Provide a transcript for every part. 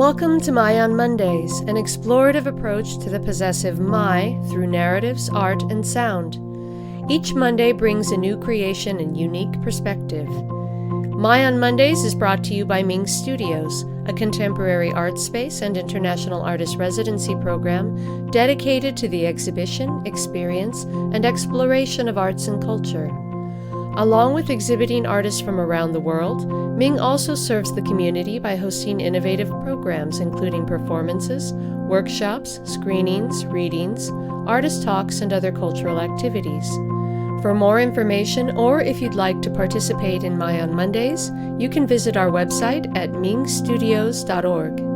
Welcome to My on Mondays, an explorative approach to the possessive my through narratives, art, and sound. Each Monday brings a new creation and unique perspective. My on Mondays is brought to you by MING Studios, a contemporary art space and international artist residency program dedicated to the exhibition, experience, and exploration of arts and culture. Along with exhibiting artists from around the world, MING also serves the community by hosting innovative programs including performances, workshops, screenings, readings, artist talks, and other cultural activities. For more information, or if you'd like to participate in My on Mondays, you can visit our website at mingstudios.org.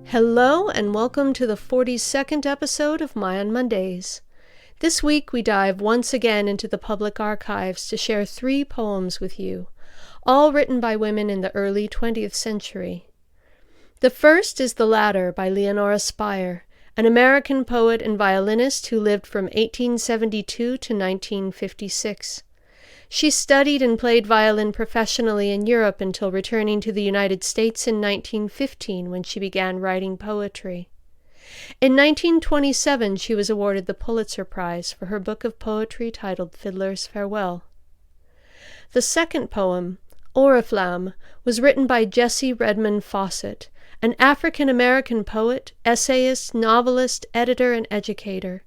Hello and welcome to the 42nd episode of My on Mondays. This week we dive once again into the public archives to share 3 poems with you, all written by women in the early 20th century. The first is The Ladder by Leonora Speyer, an American poet and violinist who lived from 1872 to 1956. She studied and played violin professionally in Europe until returning to the United States in 1915 when she began writing poetry. In 1927 she was awarded the Pulitzer Prize for her book of poetry titled Fiddler's Farewell. The second poem, Oriflamme, was written by Jessie Redmond Fawcett, an African-American poet, essayist, novelist, editor, and educator.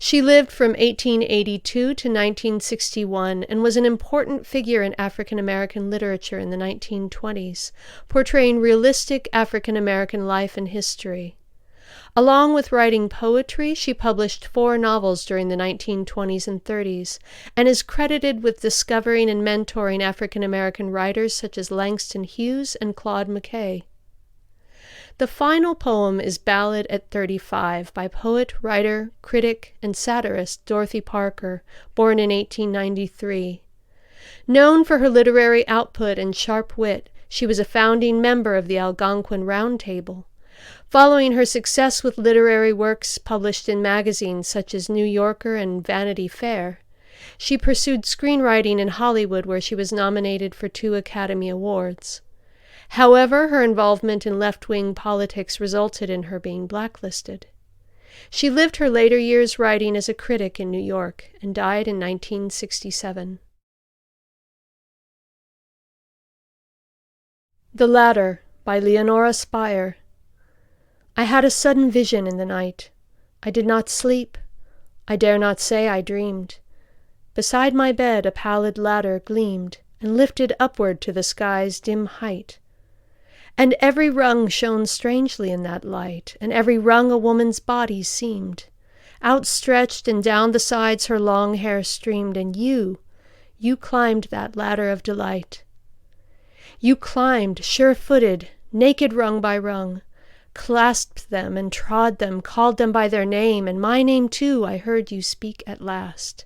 She lived from 1882 to 1961 and was an important figure in African-American literature in the 1920s, portraying realistic African-American life and history. Along with writing poetry, she published 4 novels during the 1920s and 30s, and is credited with discovering and mentoring African-American writers such as Langston Hughes and Claude McKay. The final poem is Ballad at 35 by poet, writer, critic, and satirist Dorothy Parker, born in 1893. Known for her literary output and sharp wit, she was a founding member of the Algonquin Round Table. Following her success with literary works published in magazines such as New Yorker and Vanity Fair, she pursued screenwriting in Hollywood where she was nominated for 2 Academy Awards. However, her involvement in left-wing politics resulted in her being blacklisted. She lived her later years writing as a critic in New York and died in 1967. The Ladder by Leonora Speyer. I had a sudden vision in the night. I did not sleep. I dare not say I dreamed. Beside my bed a pallid ladder gleamed and lifted upward to the sky's dim height. And every rung shone strangely in that light, and every rung a woman's body seemed. Outstretched and down the sides her long hair streamed, and you climbed that ladder of delight. You climbed, sure-footed, naked rung by rung, clasped them and trod them, called them by their name, and my name too I heard you speak at last.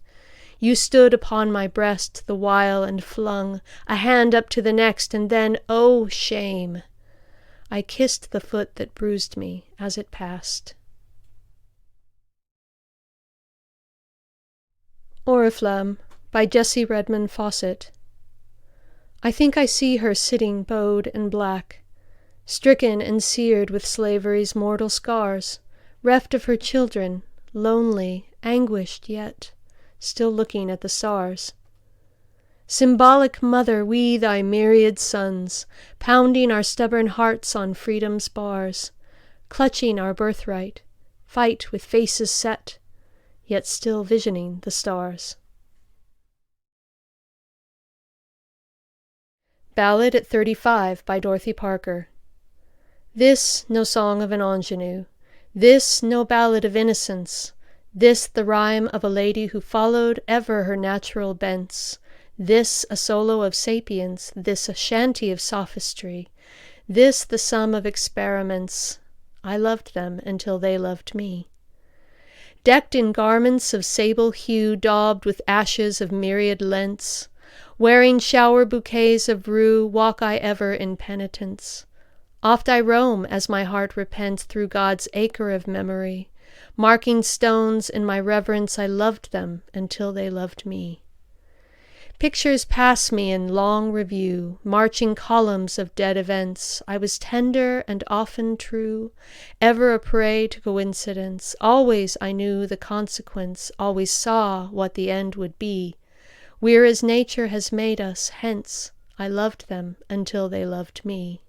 You stood upon my breast the while and flung a hand up to the next, and then, oh shame! I kissed the foot that bruised me as it passed. Oriflamme by Jessie Redmond Fawcett. I think I see her sitting bowed and black, stricken and seared with slavery's mortal scars, reft of her children, lonely, anguished yet, still looking at the stars. Symbolic mother, we thy myriad sons, pounding our stubborn hearts on freedom's bars, clutching our birthright, fight with faces set, yet still visioning the stars. Ballad at 35 by Dorothy Parker. This no song of an ingenue, this no ballad of innocence, this the rhyme of a lady who followed ever her natural bents, this a solo of sapience, this a chanty of sophistry, this the sum of experiments. I loved them until they loved me. Decked in garments of sable hue daubed with ashes of myriad Lents, wearing shower bouquets of rue, walk I ever in penitence. Oft I roam as my heart repents through God's acre of memory, Marking stones in my reverence, I loved them until they loved me. Pictures pass me in long review, marching columns of dead events. I was tender and often true, ever a prey to coincidence. Always I knew the consequence, always saw what the end would be. We're as nature has made us, hence I loved them until they loved me.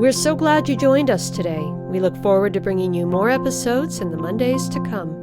We're so glad you joined us today. We look forward to bringing you more episodes in the Mondays to come.